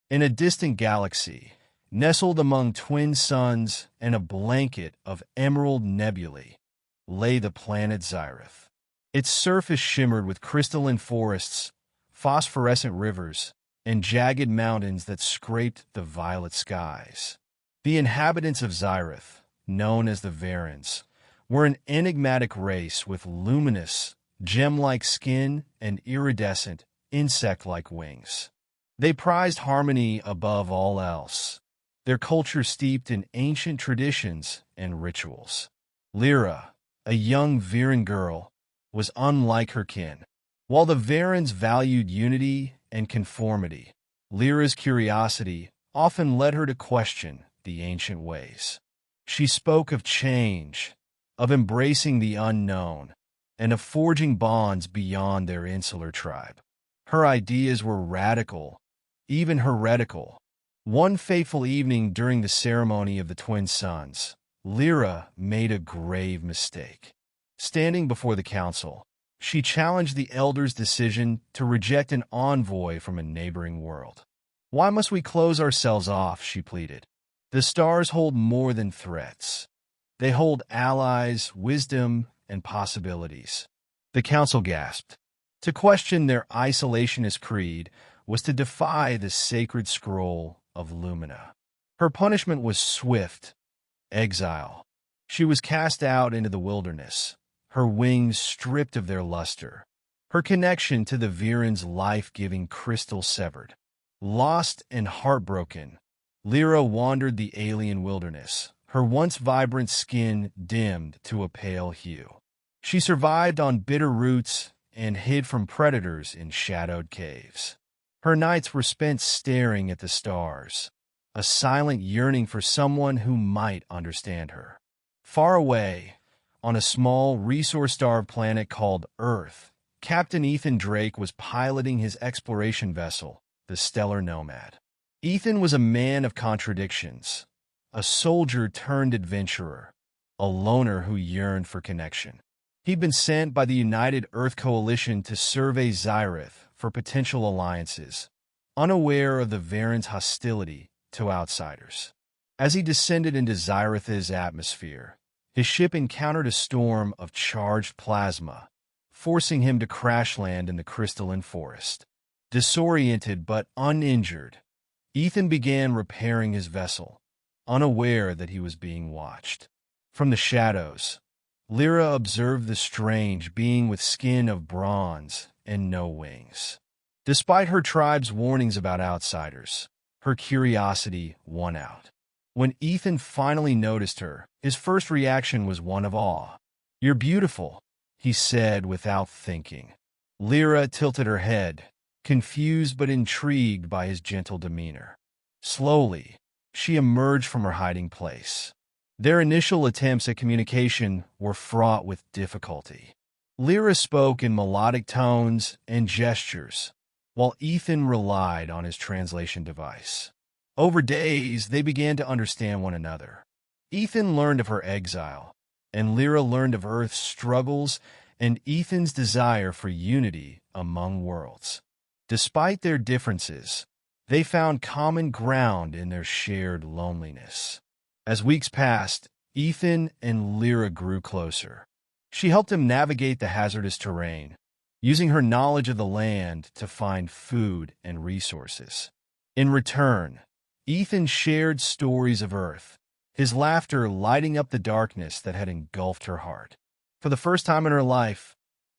In a distant galaxy, nestled among twin suns and a blanket of emerald nebulae, lay the planet Xyrith. Its surface shimmered with crystalline forests, phosphorescent rivers, and jagged mountains that scraped the violet skies. The inhabitants of Xyrith, known as the Varens, were an enigmatic race with luminous, gem-like skin and iridescent, insect-like wings. They prized harmony above all else, their culture steeped in ancient traditions and rituals. Lira, a young Viren girl, was unlike her kin. While the Varens valued unity and conformity, Lyra's curiosity often led her to question the ancient ways. She spoke of change, of embracing the unknown, and of forging bonds beyond their insular tribe. Her ideas were radical, even heretical. One fateful evening during the ceremony of the twin sons, Lira made a grave mistake. Standing before the council, she challenged the elders' decision to reject an envoy from a neighboring world. "Why must we close ourselves off?" she pleaded. "The stars hold more than threats. They hold allies, wisdom, and possibilities." The council gasped. To question their isolationist creed was to defy the sacred scroll of Lumina. Her punishment was swift: exile. She was cast out into the wilderness, her wings stripped of their luster, her connection to the Viren's life-giving crystal severed. Lost and heartbroken, Lira wandered the alien wilderness, her once vibrant skin dimmed to a pale hue. She survived on bitter roots and hid from predators in shadowed caves. Her nights were spent staring at the stars, a silent yearning for someone who might understand her. Far away, on a small, resource-starved planet called Earth, Captain Ethan Drake was piloting his exploration vessel, the Stellar Nomad. Ethan was a man of contradictions, a soldier turned adventurer, a loner who yearned for connection. He'd been sent by the United Earth Coalition to survey Xyrith for potential alliances, unaware of the Varen's hostility to outsiders. As he descended into Xyrith's atmosphere, his ship encountered a storm of charged plasma, forcing him to crash land in the crystalline forest. Disoriented but uninjured, Ethan began repairing his vessel, unaware that he was being watched. From the shadows, Lira observed the strange being with skin of bronze and no wings. Despite her tribe's warnings about outsiders, her curiosity won out. When Ethan finally noticed her, his first reaction was one of awe. "You're beautiful," he said without thinking. Lira tilted her head, confused but intrigued by his gentle demeanor. Slowly, she emerged from her hiding place. Their initial attempts at communication were fraught with difficulty. Lira spoke in melodic tones and gestures, while Ethan relied on his translation device. Over days, they began to understand one another. Ethan learned of her exile, and Lira learned of Earth's struggles and Ethan's desire for unity among worlds. Despite their differences, they found common ground in their shared loneliness. As weeks passed, Ethan and Lira grew closer. She helped him navigate the hazardous terrain, using her knowledge of the land to find food and resources. In return, Ethan shared stories of Earth, his laughter lighting up the darkness that had engulfed her heart. For the first time in her life,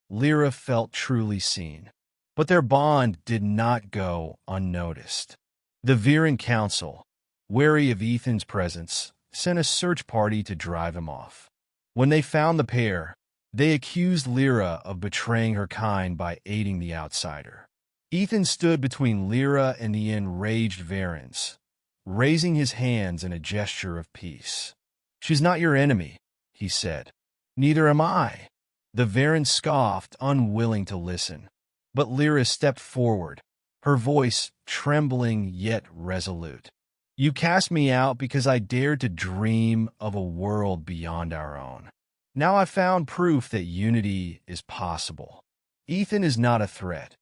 Lira felt truly seen. But their bond did not go unnoticed. The Viren Council, wary of Ethan's presence, sent a search party to drive him off. When they found the pair, they accused Lira of betraying her kind by aiding the outsider. Ethan stood between Lira and the enraged Varens, raising his hands in a gesture of peace. "She's not your enemy," he said. "Neither am I." The Varens scoffed, unwilling to listen. But Lira stepped forward, her voice trembling yet resolute. "You cast me out because I dared to dream of a world beyond our own. Now I've found proof that unity is possible. Ethan is not a threat.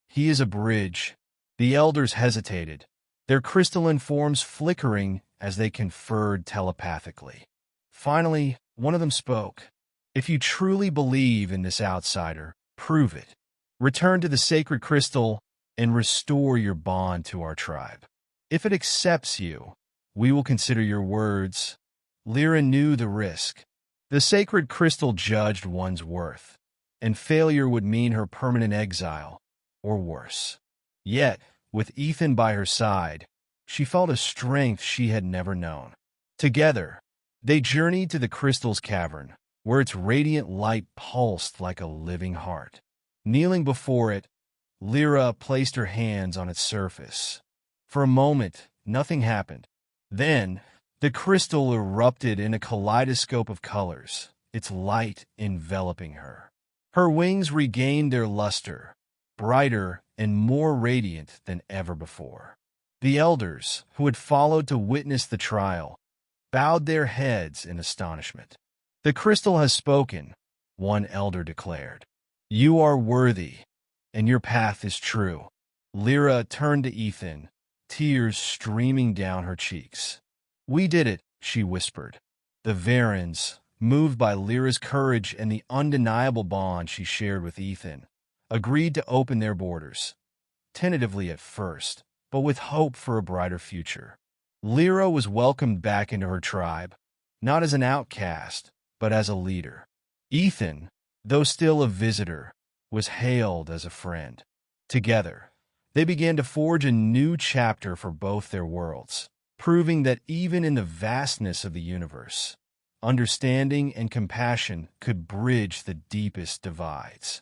He is a bridge." The elders hesitated, their crystalline forms flickering as they conferred telepathically. Finally, one of them spoke. If you truly believe in this outsider, prove it. Return to the sacred crystal and restore your bond to our tribe. If it accepts you, we will consider your words. Lira knew the risk. The sacred crystal judged one's worth, and failure would mean her permanent exile, or worse. Yet, with Ethan by her side, she felt a strength she had never known. Together, they journeyed to the crystal's cavern, where its radiant light pulsed like a living heart. Kneeling before it, Lira placed her hands on its surface. For a moment, nothing happened. Then, the crystal erupted in a kaleidoscope of colors, its light enveloping her. Her wings regained their luster, brighter and more radiant than ever before. The elders, who had followed to witness the trial, bowed their heads in astonishment. "The crystal has spoken," one elder declared. "You are worthy, and your path is true." Lira turned to Ethan, tears streaming down her cheeks. "We did it," she whispered. The Varens, moved by Lyra's courage and the undeniable bond she shared with Ethan, agreed to open their borders, tentatively at first, but with hope for a brighter future. Lira was welcomed back into her tribe, not as an outcast, but as a leader. Ethan, though still a visitor, was hailed as a friend. Together, they began to forge a new chapter for both their worlds, proving that even in the vastness of the universe, understanding and compassion could bridge the deepest divides.